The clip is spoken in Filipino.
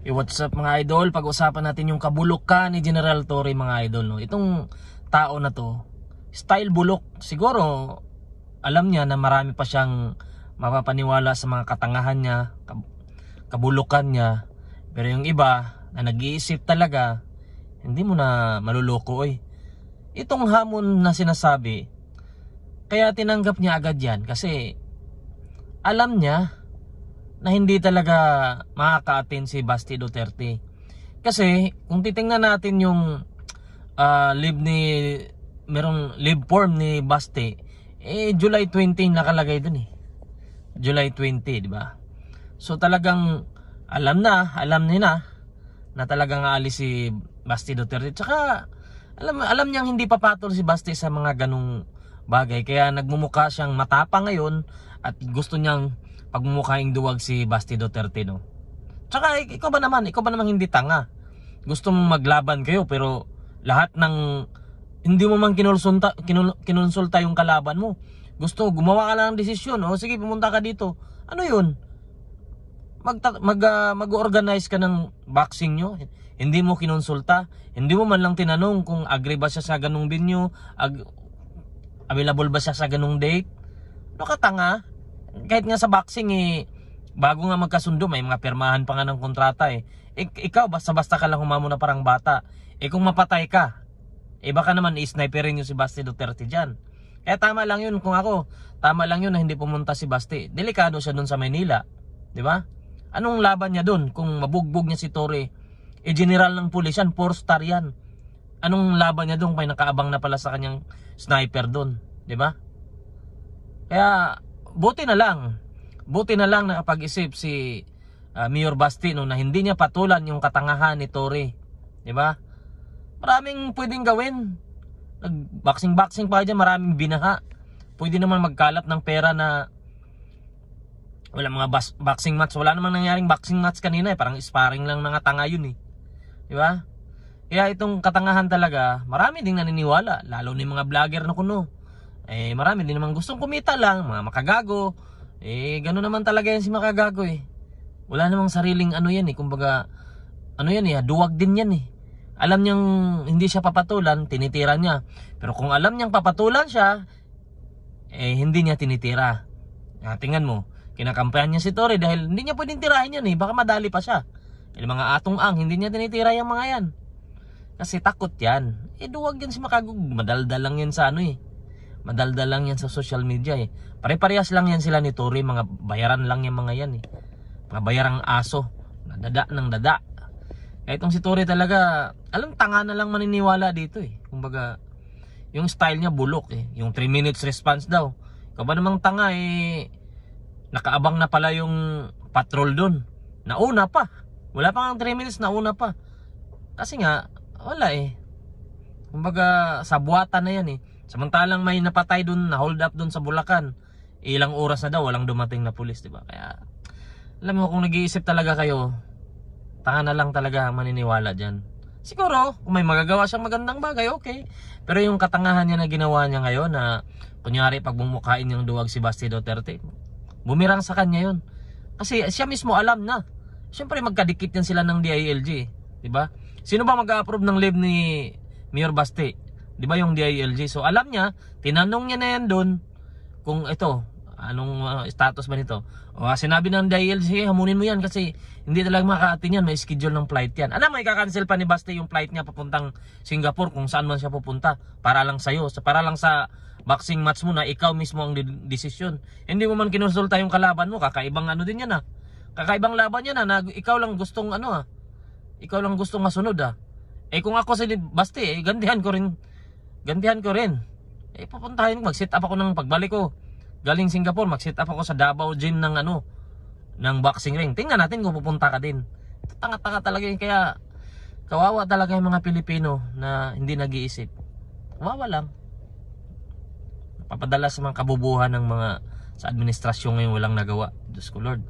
What's up mga idol? Pag-usapan natin yung kabulukan ni General Torre mga idol, no? Itong tao na to, style bulok. Siguro alam niya na marami pa siyang mapapaniwala sa mga katangahan niya, kabulukan niya. Pero yung iba na nag-iisip talaga, hindi mo na maluloko eh. Itong hamon na sinasabi, kaya tinanggap niya agad yan kasi alam niya na hindi talaga makaka-attend si Basti Duterte. Kasi kung titingnan natin yung merong leave form ni Basti, July 20 nakalagay dun eh. July 20, di ba? So talagang alam niya na talagang aalis si Basti Duterte. Tsaka alam niyang hindi papatol si Basti sa mga ganung bagay. Kaya nagmumukha siyang matapang ngayon at gusto niyang pagmumukhaing duwag si Basti Duterte, no? Tsaka ikaw ba naman hindi tanga? Gusto mong maglaban kayo pero lahat ng hindi mo man kinonsulta yung kalaban mo. Gusto gumawa ka lang ng desisyon, o sige pumunta ka dito. Ano 'yun? Mag-organize ka ng boxing nyo. Hindi mo kinonsulta, hindi mo man lang tinanong kung agree ba siya sa ganung venue, available ba siya sa ganung date. Ano ka tanga? Kahit nga sa boxing bago nga magkasundo may mga pirmahan pa nga ng kontrata eh. Ikaw basta-basta ka lang humamo na parang bata. Kung mapatay ka, baka naman i-sniperin nyo si Basti Duterte dyan. Kaya tama lang yun tama lang yun na hindi pumunta si Basti. Delikado siya dun sa Maynila, di ba? Anong laban niya dun kung mabugbog niya si Torre? General ng pulis yan, 4-star yan. Anong laban niya dun kung may nakaabang na pala sa kanyang sniper dun, di ba? Kaya buti na lang nakapag-isip si Mayor Basti no, na hindi niya patulan yung katangahan ni Torre, di ba? Maraming pwedeng gawin. Nag-boxing pa diyan, maraming binaha. Pwede naman magkalap ng pera na wala mga boxing match. Wala namang nangyaring boxing match kanina parang sparring lang mga tanga yun eh. Di ba? Kaya itong katangahan talaga, marami ding naniniwala, lalo na yung mga vlogger na kuno. Marami din naman gustong kumita lang, mga makagago. Gano'n naman talaga yan si makagago eh. Wala namang sariling ano yan eh, kumbaga duwag din yan eh. Alam niyang hindi siya papatulan, tinitira niya. Pero kung alam niyang papatulan siya, hindi niya tinitira. Tingnan mo, kinakampihan niya si Torre dahil hindi niya pwedeng tirahin yan eh, baka madali pa siya. Mga atong-ang, hindi niya tinitira yung mga yan. Kasi takot yan. Duwag yan si makagago, madaldal lang yan sa ano eh. Madaldal lang yan sa social media eh. Pare-parehas lang yan sila ni Torre, mga bayaran lang yung mga yan eh. Mga bayarang aso, nadada ng dada. Kaya itong si Torre talaga, alam, tanga na lang maniniwala dito eh. Kumbaga, yung style niya bulok eh. Yung 3 minutes response daw. Ikaw ba namang tanga nakaabang na pala yung patrol dun. Nauna pa. Wala pa nga 3 minutes, nauna pa. Kasi nga, wala eh. Kumbaga, sabuatan na yan eh. Samantalang may napatay dun, na hold up dun sa Bulacan. Ilang oras na daw, walang dumating na pulis, diba? Kaya, alam mo, kung nag-iisip talaga kayo, tanga na lang talaga maniniwala dyan. Siguro, kung may magagawa siyang magandang bagay, okay. Pero yung katangahan niya na ginawa niya ngayon, na kunyari pag bumukain yung duwag si Basti Duterte, bumirang sa kanya yun. Kasi siya mismo alam na. Siyempre magkadikit yan sila ng DILG, diba? Sino ba mag-a-approve ng leave ni Mayor Basti? Di ba yung DILG? So alam niya, tinanong niya na yan doon kung ito, anong status ba nito? Sinabi ng DILG, hamunin mo yan kasi hindi talaga makaka-attend yan, may schedule ng flight yan. Alam mo, ika-cancel pa ni Basti yung flight niya papuntang Singapore kung saan man siya pupunta para lang sa'yo, para lang sa boxing match mo na ikaw mismo ang desisyon. Hindi mo man kinonsulta yung kalaban mo, kakaibang ano din yan kakaibang laban yan na ikaw lang gustong ikaw lang gustong masunod kung ako si Basti, gantihan ko rin. Pupuntahin, mag-set up ako ng pagbalik ko galing Singapore, mag-set up ako sa Davao Gym ng boxing ring. Tingnan natin kung pupunta ka din. Tanga-tanga talaga yun. Kaya kawawa talaga yung mga Pilipino na hindi nag-iisip. Kawawa lang. Papadala sa mga kabubuhan ng mga sa administrasyon ngayon walang nagawa. Diyos ko Lord.